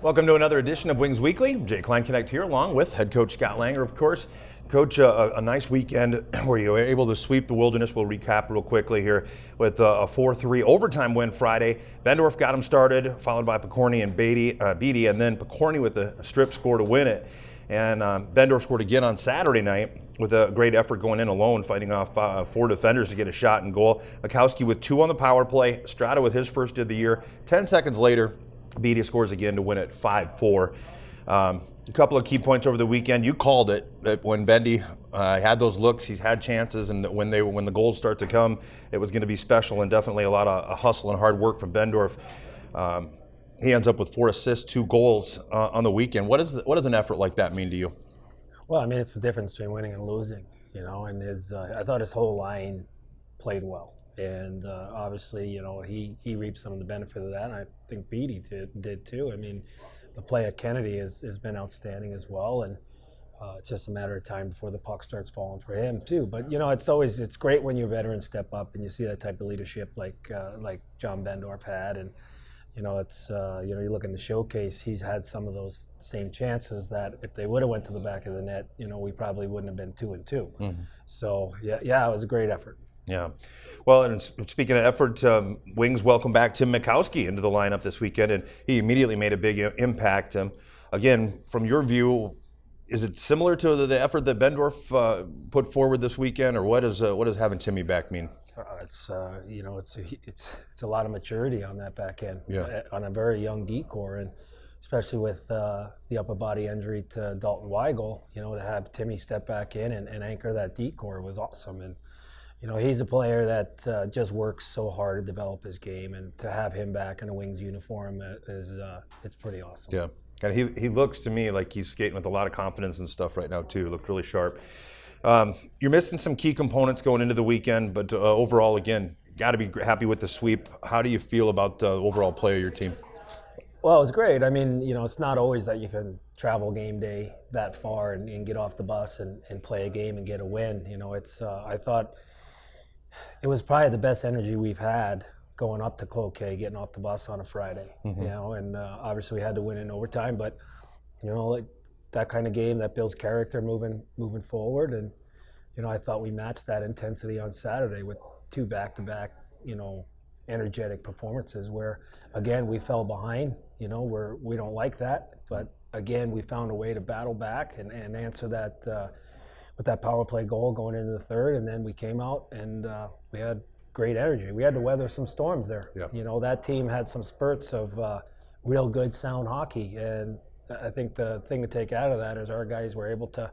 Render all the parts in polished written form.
Welcome to another edition of Wings Weekly. Jay Klein Connect here, along with head coach Scott Langer, of course. Coach, a nice weekend where you were able to sweep the Wilderness. We'll recap real quickly here with a 4-3 overtime win Friday. Bendorf got them started, followed by Pokorny and Beatty, and then Pokorny with a strip score to win it. And Bendorf scored again on Saturday night with a great effort going in alone, fighting off 4 defenders to get a shot and goal. Mikowski with 2 on the power play, Strata with his first of the year. 10 seconds later, Beatty scores again to win it 5-4. A couple of key points over the weekend. You called it that when Bendy had those looks, he's had chances, and when the goals start to come, it was going to be special, and definitely a lot of hustle and hard work from Bendorf. He ends up with 4 assists, 2 goals on the weekend. What does an effort like that mean to you? Well, I mean, it's the difference between winning and losing, and I thought his whole line played well. And obviously, he reaped some of the benefit of that, and I think Beatty did too. I mean, the play at Kennedy has been outstanding as well, and it's just a matter of time before the puck starts falling for him too. But it's great when your veterans step up and you see that type of leadership like John Bendorf had, and you look in the showcase, he's had some of those same chances that if they would have went to the back of the net, we probably wouldn't have been 2-2. Mm-hmm. So yeah, it was a great effort. Yeah. Well, and speaking of effort, Wings welcome back Tim Mikowski into the lineup this weekend, and he immediately made a big impact. Again, from your view, is it similar to the effort that Bendorf put forward this weekend, or what does having Timmy back mean? It's a lot of maturity on that back end, on a very young D-core, and especially with the upper body injury to Dalton Weigel, to have Timmy step back in and anchor that D-core was awesome. And he's a player that just works so hard to develop his game, and to have him back in a Wings uniform it's pretty awesome. Yeah, and he looks to me like he's skating with a lot of confidence and stuff right now too. Looked really sharp. You're missing some key components going into the weekend, but overall, again, got to be happy with the sweep. How do you feel about the overall play of your team? Well, it was great. I mean, it's not always that you can travel game day that far and get off the bus and play a game and get a win. I thought it was probably the best energy we've had going up to Cloquet, getting off the bus on a Friday. Mm-hmm. And obviously we had to win in overtime, but like that kind of game that builds character moving forward. And I thought we matched that intensity on Saturday with 2 back-to-back energetic performances where again we fell behind. We don't like that, but again we found a way to battle back and answer that. With that power play goal going into the third, and then we came out and we had great energy. We had to weather some storms there. Yeah. That team had some spurts of real good, sound hockey, and I think the thing to take out of that is our guys were able to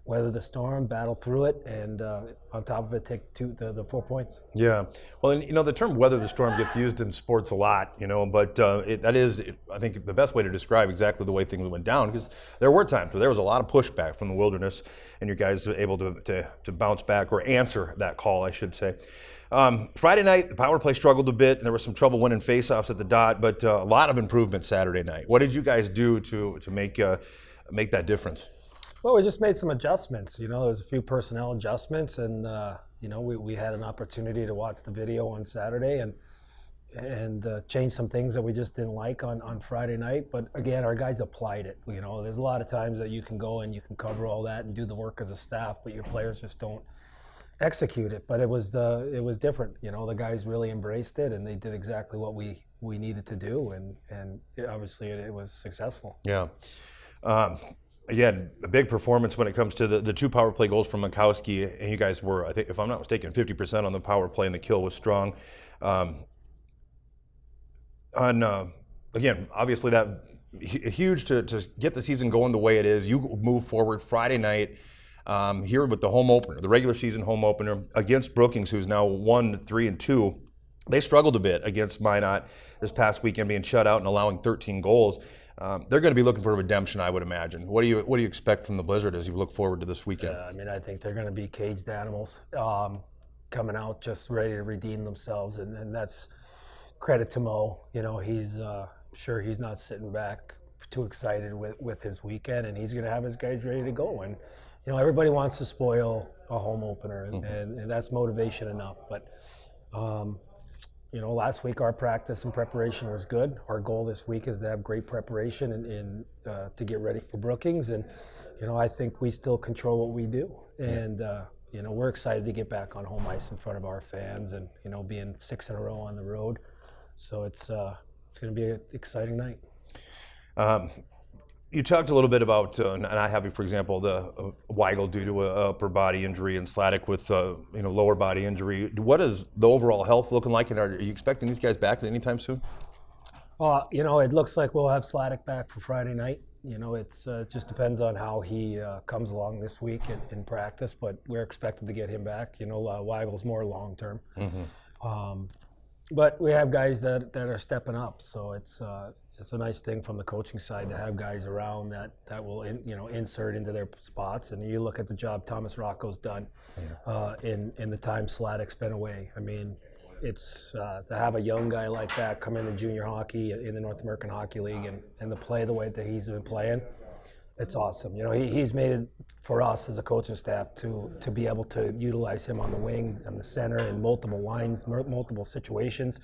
weather the storm, battle through it, and on top of it, take the 4 points. Yeah. Well, and the term "weather the storm" gets used in sports a lot, but that is, I think, the best way to describe exactly the way things went down, because there were times where there was a lot of pushback from the Wilderness, and you guys were able to bounce back or answer that call, I should say. Friday night, the power play struggled a bit, and there was some trouble winning faceoffs at the dot, but a lot of improvement Saturday night. What did you guys do to make that difference? Well, we just made some adjustments. There was a few personnel adjustments, and we had an opportunity to watch the video on Saturday and change some things that we just didn't like on Friday night. But again, our guys applied it. There's a lot of times that you can go and you can cover all that and do the work as a staff, but your players just don't execute it. But it was different. The guys really embraced it, and they did exactly what we needed to do, and obviously it was successful. Yeah. Again, a big performance when it comes to the 2 power play goals from Mikowski, and you guys were, I think, if I'm not mistaken, 50% on the power play, and the kill was strong. Again, obviously that huge to get the season going the way it is. You move forward Friday night here with the home opener, the regular season home opener against Brookings, who's now 1-3-2. They struggled a bit against Minot this past weekend, being shut out and allowing 13 goals. They're going to be looking for a redemption, I would imagine. What do you expect from the Blizzard as you look forward to this weekend? I think they're going to be caged animals coming out just ready to redeem themselves, and that's credit to Mo. He's sure he's not sitting back too excited with his weekend, and he's going to have his guys ready to go. And everybody wants to spoil a home opener, and that's motivation enough. But last week our practice and preparation was good. Our goal this week is to have great preparation and to get ready for Brookings. And, I think we still control what we do. And, we're excited to get back on home ice in front of our fans and, being 6 in a row on the road. So it's going to be an exciting night. You talked a little bit about not having, for example, the Weigel due to a upper body injury and Sladek with lower body injury. What is the overall health looking like, and are you expecting these guys back at any time soon? It looks like we'll have Sladek back for Friday night. It just depends on how he comes along this week in practice, but we're expected to get him back. Weigel's more long term. Mm-hmm. But we have guys that are stepping up, so it's a nice thing from the coaching side to have guys around that will insert into their spots. And you look at the job Thomas Rocco's done in the time Sladek's been away. I mean, it's to have a young guy like that come into junior hockey in the North American Hockey League and to play the way that he's been playing, it's awesome. He's made it for us as a coaching staff to be able to utilize him on the wing, on the center, in multiple lines, multiple situations.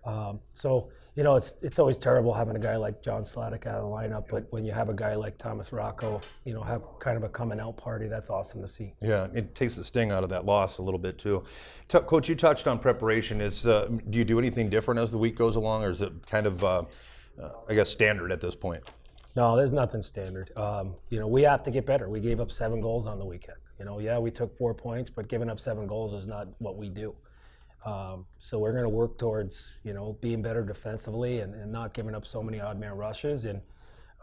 It's always terrible having a guy like John Sladek out of the lineup, but when you have a guy like Thomas Rocco, have kind of a coming out party, that's awesome to see. Yeah, it takes the sting out of that loss a little bit too. Coach, you touched on preparation. Do you do anything different as the week goes along, or is it kind of, standard at this point? No, there's nothing standard. We have to get better. We gave up 7 goals on the weekend. We took 4 points, but giving up 7 goals is not what we do. So we're going to work towards, being better defensively and not giving up so many odd man rushes and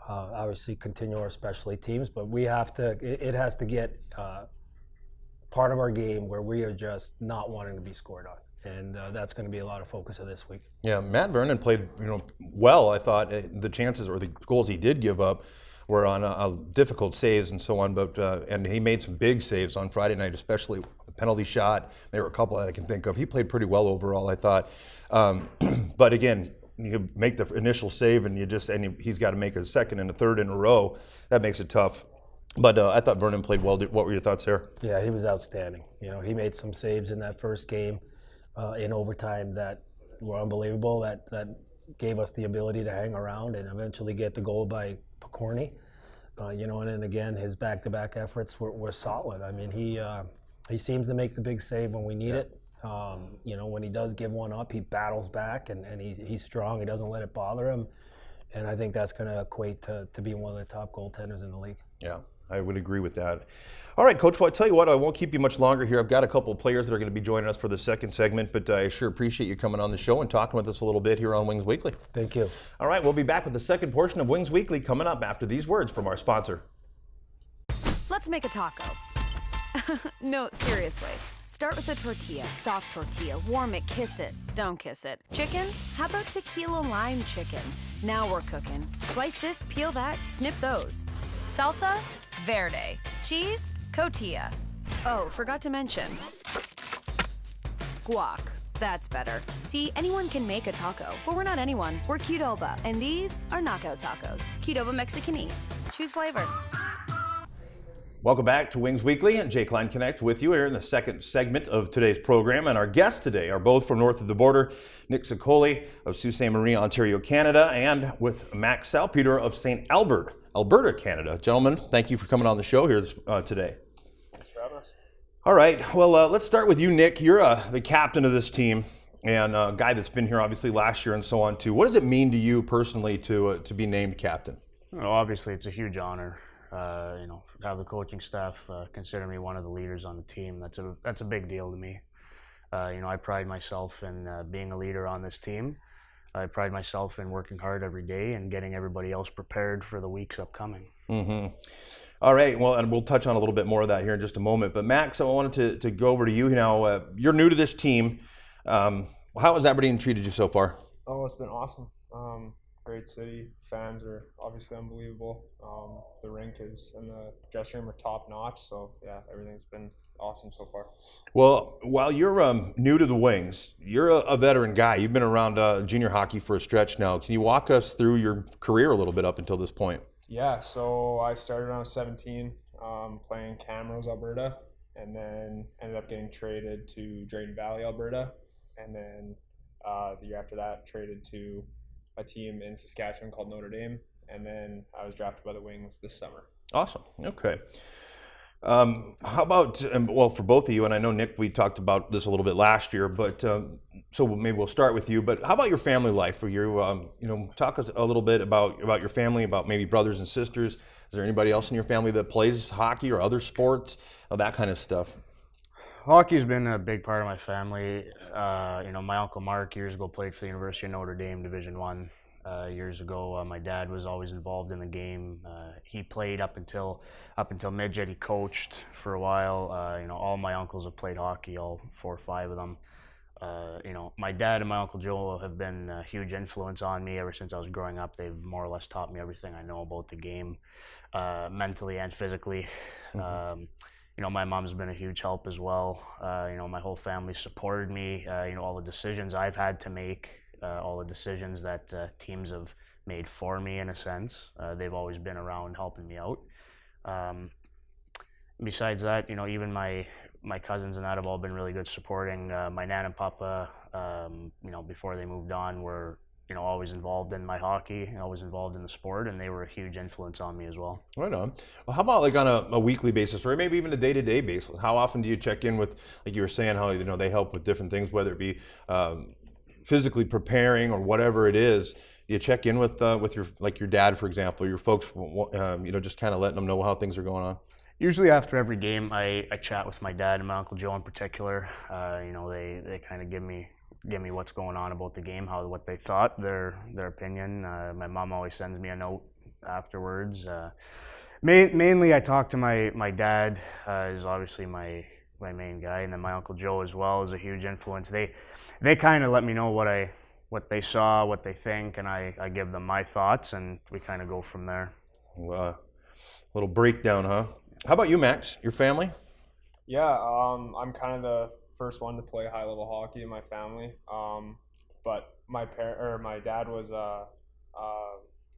obviously continue our specialty teams. But it has to get part of our game where we are just not wanting to be scored on. And that's going to be a lot of focus of this week. Yeah, Matt Vernon played, well. I thought the chances or the goals he did give up were on difficult saves and so on, but and he made some big saves on Friday night, especially the penalty shot. There were a couple that I can think of. He played pretty well overall, I thought. But again, you make the initial save and he's got to make a second and a third in a row. That makes it tough. But I thought Vernon played well. What were your thoughts there? Yeah, he was outstanding. He made some saves in that first game in overtime that were unbelievable. That gave us the ability to hang around and eventually get the goal by Pokorny. And then again, his back-to-back efforts were solid. I mean, he seems to make the big save when we need it. When he does give one up, he battles back and he's strong. He doesn't let it bother him. And I think that's going to equate to being one of the top goaltenders in the league. Yeah, I would agree with that. All right, Coach, well, I tell you what, I won't keep you much longer here. I've got a couple of players that are going to be joining us for the second segment, but I sure appreciate you coming on the show and talking with us a little bit here on Wings Weekly. Thank you. All right, we'll be back with the second portion of Wings Weekly coming up after these words from our sponsor. Let's make a taco. No, seriously. Start with a tortilla, soft tortilla. Warm it, kiss it. Don't kiss it. Chicken? How about tequila lime chicken? Now we're cooking. Slice this, peel that, snip those. Salsa? Verde. Cheese? Cotija. Oh, forgot to mention. Guac. That's better. See, anyone can make a taco, but we're not anyone. We're Qdoba, and these are knockout tacos. Qdoba Mexican Eats. Choose flavor. Welcome back to Wings Weekly. Jay Klein Connect with you here in the second segment of today's program. And our guests today are both from north of the border, Nick Sicoli of Sault Ste. Marie, Ontario, Canada, and with Max Salpeter of St. Albert, Alberta, Canada. Gentlemen, thank you for coming on the show here today. Thanks for having us. All right. Well, let's start with you, Nick. You're the captain of this team and a guy that's been here obviously last year and so on too. What does it mean to you personally to be named captain? Well, obviously, it's a huge honor. To have the coaching staff consider me one of the leaders on the team. That's a big deal to me. I pride myself in being a leader on this team. I pride myself in working hard every day and getting everybody else prepared for the weeks upcoming. Mm-hmm. All right. Well, and we'll touch on a little bit more of that here in just a moment. But Max, I wanted to go over to you now. You're new to this team. How has Aberdeen treated you so far? Oh, it's been awesome. Great city. Fans are obviously unbelievable. The rink is and the dressing room are top notch. So yeah, everything's been awesome so far. Well, while you're new to the Wings, you're a veteran guy. You've been around junior hockey for a stretch now. Can you walk us through your career a little bit up until this point? Yeah, so I started when I was 17 playing Camrose, Alberta, and then ended up getting traded to Drayton Valley, Alberta, and then the year after that, traded to a team in Saskatchewan called Notre Dame, and then I was drafted by the Wings this summer. Awesome. Okay. How about, well, for both of you, and I know, Nick, we talked about this a little bit last year, but so maybe we'll start with you, but how about your family life? Or talk us a little bit about your family, about maybe brothers and sisters. Is there anybody else in your family that plays hockey or other sports, that kind of stuff? Hockey's been a big part of my family. My Uncle Mark years ago played for the University of Notre Dame Division I. Years ago, my dad was always involved in the game. He played up until midget. He coached for a while. All my uncles have played hockey, all 4 or 5 of them. My dad and my Uncle Joe have been a huge influence on me ever since I was growing up. They've more or less taught me everything I know about the game, mentally and physically. My mom's been a huge help as well. My whole family supported me. All the decisions I've had to make, all the decisions that teams have made for me, in a sense, they've always been around helping me out. Besides that, even my cousins and that have all been really good supporting. My nan and papa, before they moved on, were always involved in my hockey, always involved in the sport, and they were a huge influence on me as well. Right on. Well, how about like on a weekly basis, or maybe even a day-to-day basis? How often do you check in with, like you were saying, how they help with different things, whether it be physically preparing or whatever it is? You check in with your dad, for example, or your folks, just kind of letting them know how things are going on. Usually after every game, I chat with my dad and my Uncle Joe in particular. They kind of give me what's going on about the game, what they thought, their opinion. My mom always sends me a note afterwards. Mainly I talk to my dad, is obviously my main guy, and then my Uncle Joe as well is a huge influence. They kind of let me know what they saw, what they think, and I give them my thoughts, and we kind of go from there. Little breakdown, huh? How about you, Max? Your family? Yeah, I'm kind of the first one to play high-level hockey in my family, but my dad was a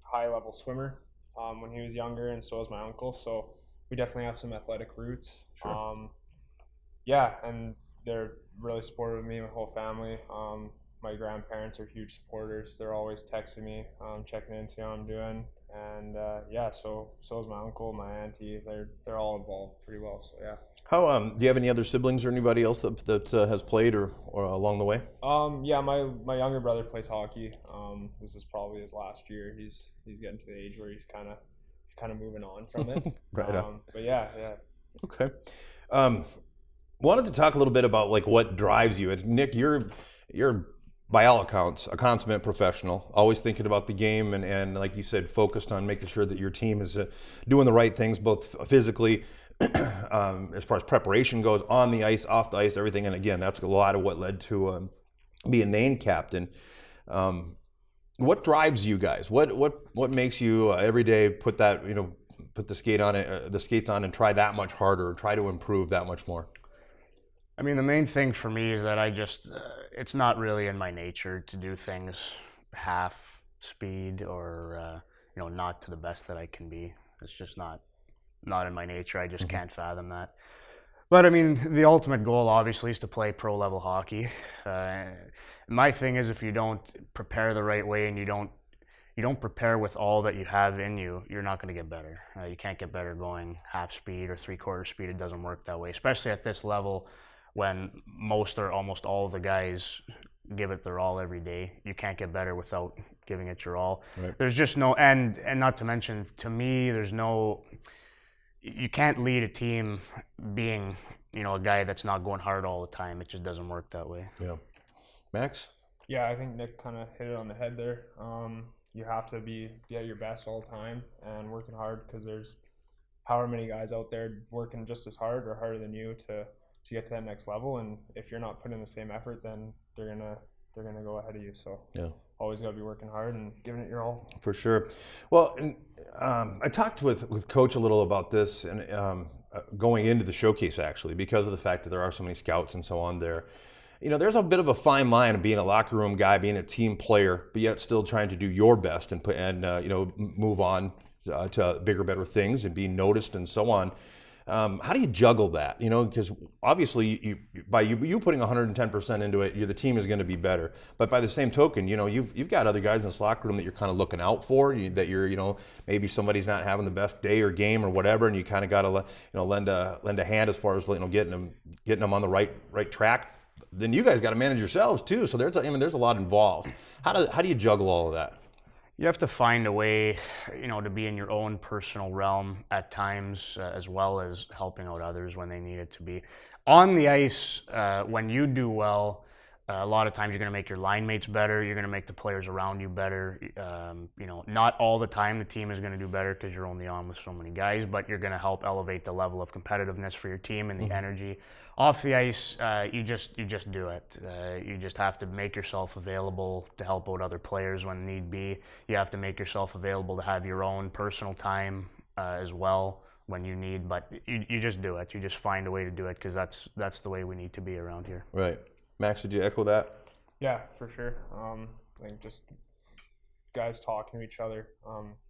high-level swimmer when he was younger, and so was my uncle. So we definitely have some athletic roots. Sure. And they're really supportive of me, my whole family. My grandparents are huge supporters. They're always texting me, checking in, see how I'm doing. And so is my uncle, my auntie. They're all involved pretty well. So yeah. How do you have any other siblings or anybody else that has played or along the way? My younger brother plays hockey. This is probably his last year. He's getting to the age where he's kind of moving on from it. Right on. But yeah. Okay. Wanted to talk a little bit about like what drives you. And Nick, you're by all accounts a consummate professional, always thinking about the game and like you said, focused on making sure that your team is doing the right things, both physically, as far as preparation goes, on the ice, off the ice, everything. And again, that's a lot of what led to being named captain. What drives you guys? What makes you every day put the skates on and try that much harder, try to improve that much more? I mean, the main thing for me is that it's not really in my nature to do things half speed or, not to the best that I can be. It's just not in my nature. I just can't fathom that. But I mean, the ultimate goal obviously is to play pro level hockey. My thing is, if you don't prepare the right way and you don't prepare with all that you have in you, you're not going to get better. You can't get better going half speed or 3/4 speed. It doesn't work that way, especially at this level, when most or almost all of the guys give it their all every day. You can't get better without giving it your all. Right. There's just no, and not to mention, to me, you can't lead a team being, a guy that's not going hard all the time. It just doesn't work that way. Yeah. Max? Yeah, I think Nick kind of hit it on the head there. You have to be at your best all the time and working hard, because there's however many guys out there working just as hard or harder than you to get to that next level, and if you're not putting in the same effort, then they're gonna go ahead of you. So yeah, always gotta be working hard and giving it your all. For sure. Well, and, I talked with Coach a little about this, and going into the showcase actually, because of the fact that there are so many scouts and so on there. There's a bit of a fine line of being a locker room guy, being a team player, but yet still trying to do your best and move on to bigger, better things and being noticed and so on. How do you juggle that? You know, because obviously by you putting 110% into it, the team is going to be better. But by the same token, you know, you've got other guys in this locker room that you're kind of looking out for. That you're, you know, maybe somebody's not having the best day or game or whatever, and you kind of got to, you know, lend a hand as far as, you know, getting them on the right track. Then you guys got to manage yourselves too. So there's a lot involved. How do you juggle all of that? You have to find a way, you know, to be in your own personal realm at times, as well as helping out others when they need it to be. On the ice, when you do well, a lot of times you're going to make your line mates better. You're going to make the players around you better. You know, not all the time the team is going to do better because you're only on with so many guys, but you're going to help elevate the level of competitiveness for your team and the energy. Off the ice, you just do it. You just have to make yourself available to help out other players when need be. You have to make yourself available to have your own personal time as well when you need. But you just do it. You just find a way to do it because that's the way we need to be around here. Right. Max, did you echo that? Yeah, for sure. I think just guys talking to each other,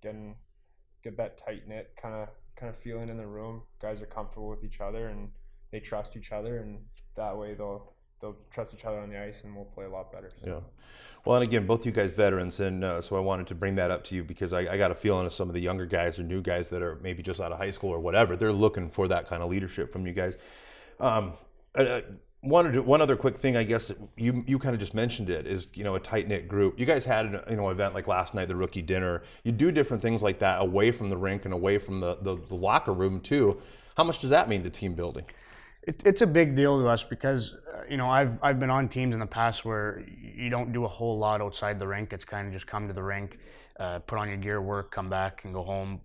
get that tight knit kind of feeling in the room. Guys are comfortable with each other and they trust each other, and that way they'll trust each other on the ice, and we'll play a lot better. So. Yeah. Well, and again, both you guys veterans, and so I wanted to bring that up to you because I got a feeling of some of the younger guys or new guys that are maybe just out of high school or whatever, they're looking for that kind of leadership from you guys. One other quick thing, I guess you kind of just mentioned it, is, you know, a tight knit group. You guys had an event like last night, the rookie dinner. You do different things like that away from the rink and away from the locker room too. How much does that mean to team building? It's a big deal to us because you know, I've been on teams in the past where you don't do a whole lot outside the rink. It's kind of just come to the rink, put on your gear, work, come back, and go home.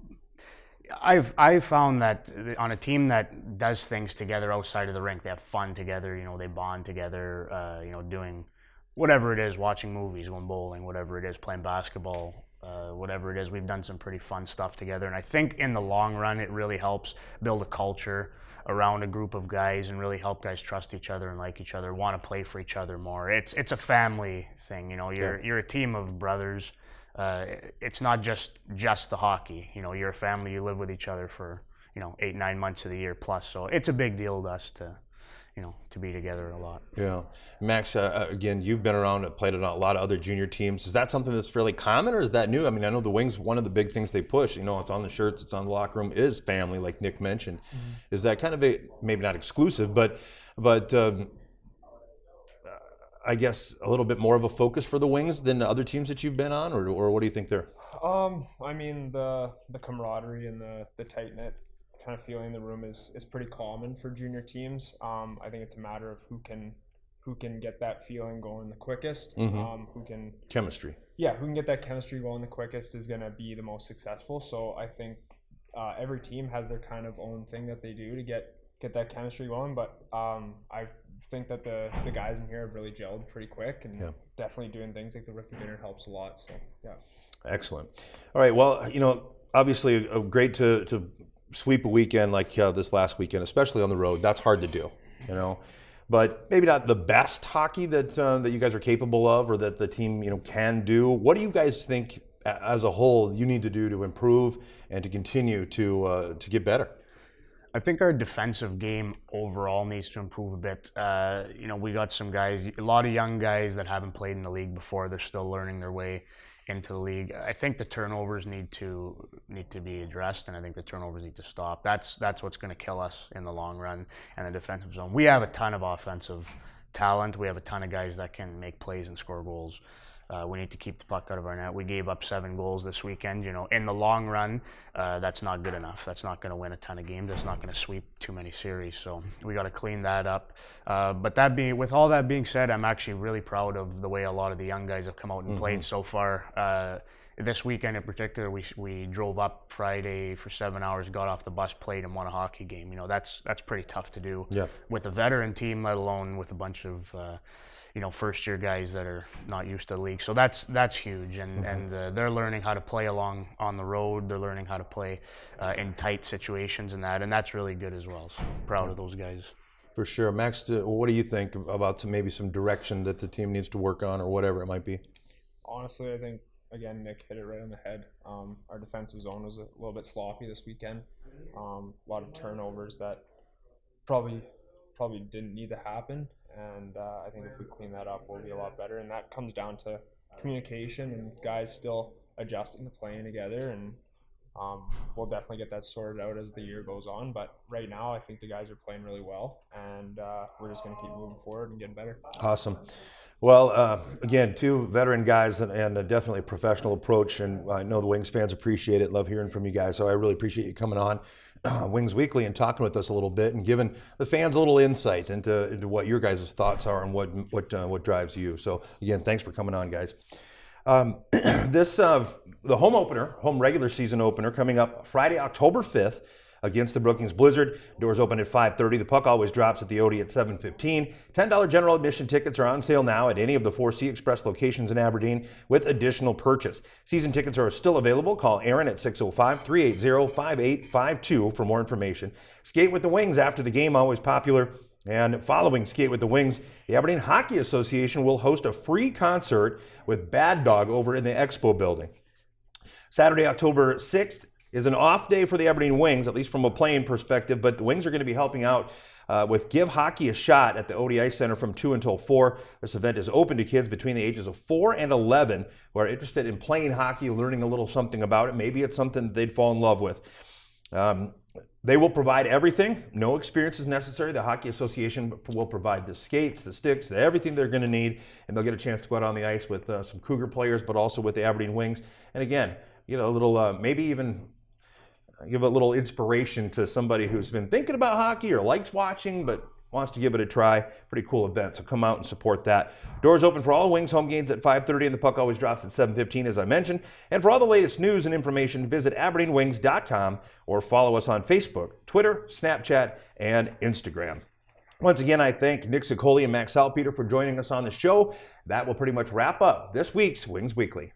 I've found that on a team that does things together outside of the rink, they have fun together. You know, they bond together. You know, doing whatever it is, watching movies, going bowling, whatever it is, playing basketball, whatever it is. We've done some pretty fun stuff together, and I think in the long run, it really helps build a culture around a group of guys and really help guys trust each other and like each other, want to play for each other more. It's a family thing, you know. You're a team of brothers. It's not just the hockey. You know, you're a family. You live with each other for, you know, 8-9 months of the year plus. So it's a big deal to us to, you know, to be together a lot. Yeah, Max. Again, you've been around, played on a lot of other junior teams. Is that something that's fairly common, or is that new? I mean, I know the Wings. One of the big things they push, you know, it's on the shirts, it's on the locker room, is family, like Nick mentioned. Mm-hmm. Is that kind of maybe not exclusive, but I guess a little bit more of a focus for the Wings than the other teams that you've been on, or what do you think there? I mean, the camaraderie and the tight knit kind of feeling in the room is pretty common for junior teams. I think it's a matter of who can get that feeling going the quickest. Mm-hmm. Who can chemistry. Yeah, who can get that chemistry going the quickest is going to be the most successful. So I think every team has their kind of own thing that they do to get that chemistry going. But I think that the guys in here have really gelled pretty quick, and definitely doing things like the rookie dinner helps a lot. So yeah. Excellent. All right. Well, you know, obviously great to sweep a weekend like this last weekend, especially on the road. That's hard to do, you know. But maybe not the best hockey that you guys are capable of, or that the team, you know, can do. What do you guys think, as a whole, you need to do to improve and to continue to get better? I think our defensive game overall needs to improve a bit. You know, we got some guys, a lot of young guys that haven't played in the league before. They're still learning their way into the league. I think the turnovers need to be addressed, and I think the turnovers need to stop. That's what's going to kill us in the long run. And the defensive zone, we have a ton of offensive talent. We have a ton of guys that can make plays and score goals. We need to keep the puck out of our net. We gave up 7 goals this weekend. You know, in the long run, that's not good enough. That's not going to win a ton of games. That's not going to sweep too many series. So we got to clean that up. But with all that being said, I'm actually really proud of the way a lot of the young guys have come out and played so far. This weekend in particular, we drove up Friday for 7 hours, got off the bus, played, and won a hockey game. You know, that's pretty tough to do with a veteran team, let alone with a bunch of you know, first-year guys that are not used to the league. So that's huge, and they're learning how to play along on the road. They're learning how to play in tight situations and that's really good as well. So proud of those guys. For sure. Max, what do you think about maybe some direction that the team needs to work on, or whatever it might be? Honestly, I think again, Nick hit it right on the head. Our defensive zone was a little bit sloppy this weekend. A lot of turnovers that probably didn't need to happen. And I think if we clean that up, we'll be a lot better. And that comes down to communication and guys still adjusting to playing together. And we'll definitely get that sorted out as the year goes on. But right now, I think the guys are playing really well. And we're just going to keep moving forward and getting better. Awesome. Well, again, two veteran guys and definitely a professional approach. And I know the Wings fans appreciate it. Love hearing from you guys. So I really appreciate you coming on Wings Weekly and talking with us a little bit and giving the fans a little insight into what your guys' thoughts are and what drives you. So again, thanks for coming on, guys. The home regular season opener coming up Friday, October 5th against the Brookings Blizzard. Doors open at 5:30. The puck always drops at the Odie at 7:15. $10 general admission tickets are on sale now at any of the 4C Express locations in Aberdeen with additional purchase. Season tickets are still available. Call Aaron at 605-380-5852 for more information. Skate with the Wings after the game, always popular. And following Skate with the Wings, the Aberdeen Hockey Association will host a free concert with Bad Dog over in the Expo building. Saturday, October 6th is an off day for the Aberdeen Wings, at least from a playing perspective, but the Wings are going to be helping out with Give Hockey a Shot at the ODI Center from 2 until 4. This event is open to kids between the ages of 4 and 11 who are interested in playing hockey, learning a little something about it. Maybe it's something they'd fall in love with. They will provide everything. No experience is necessary. The Hockey Association will provide the skates, the sticks, everything they're going to need, and they'll get a chance to go out on the ice with some Cougar players, but also with the Aberdeen Wings. And again, a little, maybe even give a little inspiration to somebody who's been thinking about hockey or likes watching, but wants to give it a try. Pretty cool event, so come out and support that. Doors open for all Wings home games at 5:30, and the puck always drops at 7:15, as I mentioned. And for all the latest news and information, visit AberdeenWings.com or follow us on Facebook, Twitter, Snapchat, and Instagram. Once again, I thank Nick Sicoli and Max Salpeter for joining us on the show. That will pretty much wrap up this week's Wings Weekly.